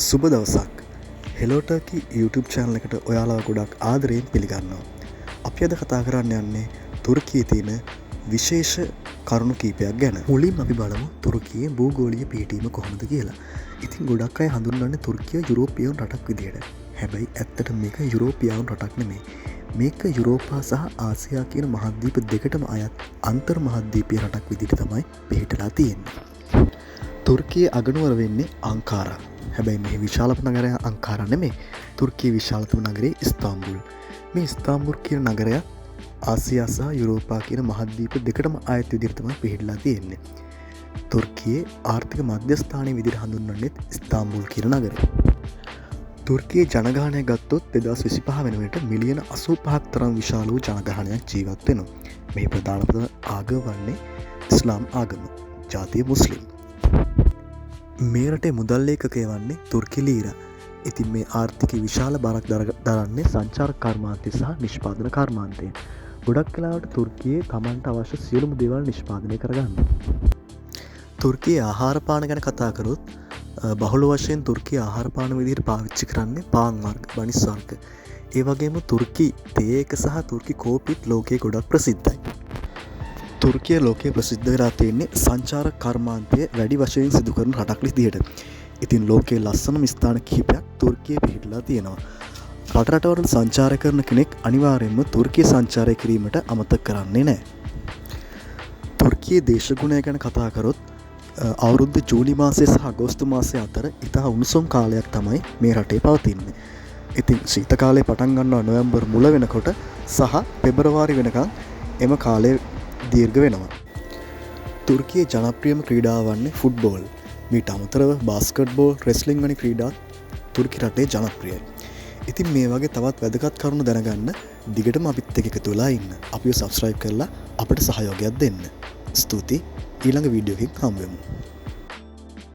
සුබ දවසක්. Hello turkey YouTube channel එකට ඔයාලා ගොඩක් ආදරයෙන් පිළිගන්නවා. අපි අද කතා කරන්න යන්නේ තුර්කියේ තියෙන විශේෂ කරුණු කීපයක් ගැන. මුලින්ම අපි බලමු තුර්කියේ භූගෝලීය පිහිටීම කොහොමද කියලා. ඉතින් ගොඩක් අය හඳුන්වන්නේ තුර්කිය යුරෝපියානු රටක් විදියට. හැබැයි ඇත්තට මේක යුරෝපියානු රටක් නෙමෙයි. මේක යුරෝපා සහ ආසියා කියන මහද්වීප දෙකටම අයත් අන්තර් මහද්වීපීය රටක් විදියට තමයි පිහිටලා තියෙන්නේ. තුර්කියේ අගනුවර වෙන්නේ අංකාරා. හැබැයි මේ විශාලම නගරය අංකාරා නෙමේ. තුර්කියේ විශාලතම නගරේ ඉස්තාම්බුල්. මේ ඉස්තාම්බුල් කියන නගරය ආසියා සහ යුරෝපා කියන මහද්වීප දෙකටම අයත් විදිහට තමයි පිහිටලා තියෙන්නේ. තුර්කියේ ආර්ථික මධ්‍යස්ථානයේ විදිහට හඳුන්වන්නේ ඉස්තාම්බුල් කියන නගරය. තුර්කියේ ජනගහනය ගත්තොත් 2025 වෙනකොට මිලියන 85ක් තරම් විශාල වූ ජනගහනයක් ජීවත් වෙනවා. මේ ප්‍රධානම ආගම වන්නේ ඉස්ලාම් ආගම. ජාතිය මුස්ලිම්. මේ රටේ මුදල් ලේඛකය වන්නේ තුර්කි ලීරා. ඉතින් මේ ආර්ථිකය විශාල බරක් දරන්නේ සංචාරක කර්මාන්තය සහ නිෂ්පාදන කර්මාන්තය. ගොඩක් වෙලාවට තුර්කියේ තමන්ට අවශ්‍ය සියලුම දේවල් නිෂ්පාදනය කරගන්න. තුර්කියේ ආහාර පාන ගැන කතා කරොත් බහුල වශයෙන් තුර්කියේ ආහාර පාන විදිහට පාවිච්චි කරන්නේ පාන් වර්ග, බනිස් වර්ග. ඒ වගේම තුර්කි තේ එක සහ තුර්කි කෝපිත් ලෝකයේ ගොඩක් ප්‍රසිද්ධයි. තුර්කිය ලෝකයේ ප්‍රසිද්ධ වෙලා තියෙන්නේ සංචාරක කර්මාන්තය වැඩි වශයෙන් සිදු කරන රටක් විදිහට. ඉතින් ලෝකයේ ලස්සනම ස්ථාන කිහිපයක් තුර්කියේ පිහිටලා තියෙනවා. රටවල් සංචාරය කරන කෙනෙක් අනිවාර්යයෙන්ම තුර්කිය සංචාරය කිරීමට අමතක කරන්නේ නැහැ. තුර්කියේ දේශගුණය ගැන කතා කරොත් අවුරුද්ද ජූනි මාසයේ සහ අගෝස්තු මාසයේ අතර ඉතා උණුසුම් කාලයක් තමයි මේ රටේ පවතින්නේ. ඉතින් ශීත කාලේ පටන් ගන්නවා නොවැම්බර් මුල වෙනකොට සහ පෙබරවාරි වෙනකන් එම කාලය දීර්ඝ වෙනවා. තුර්කියේ ජනප්‍රියම ක්‍රීඩාව වන්නේ ෆුට්බෝල්. මීට අමතරව බාස්කට් බෝල්, රෙස්ලිං වැනි ක්‍රීඩාත් තුර්කි රටේ ජනප්‍රියයි. ඉතින් මේ වගේ තවත් වැදගත් කරුණු දැනගන්න දිගටම අපිත් එක්ක එකතු වෙලා ඉන්න. අපිව සබ්ස්ක්‍රයිබ් කරලා අපට සහයෝගයක් දෙන්න. ස්තුතියි. ඊළඟ වීඩියෝ එකකින් හමු වෙමු.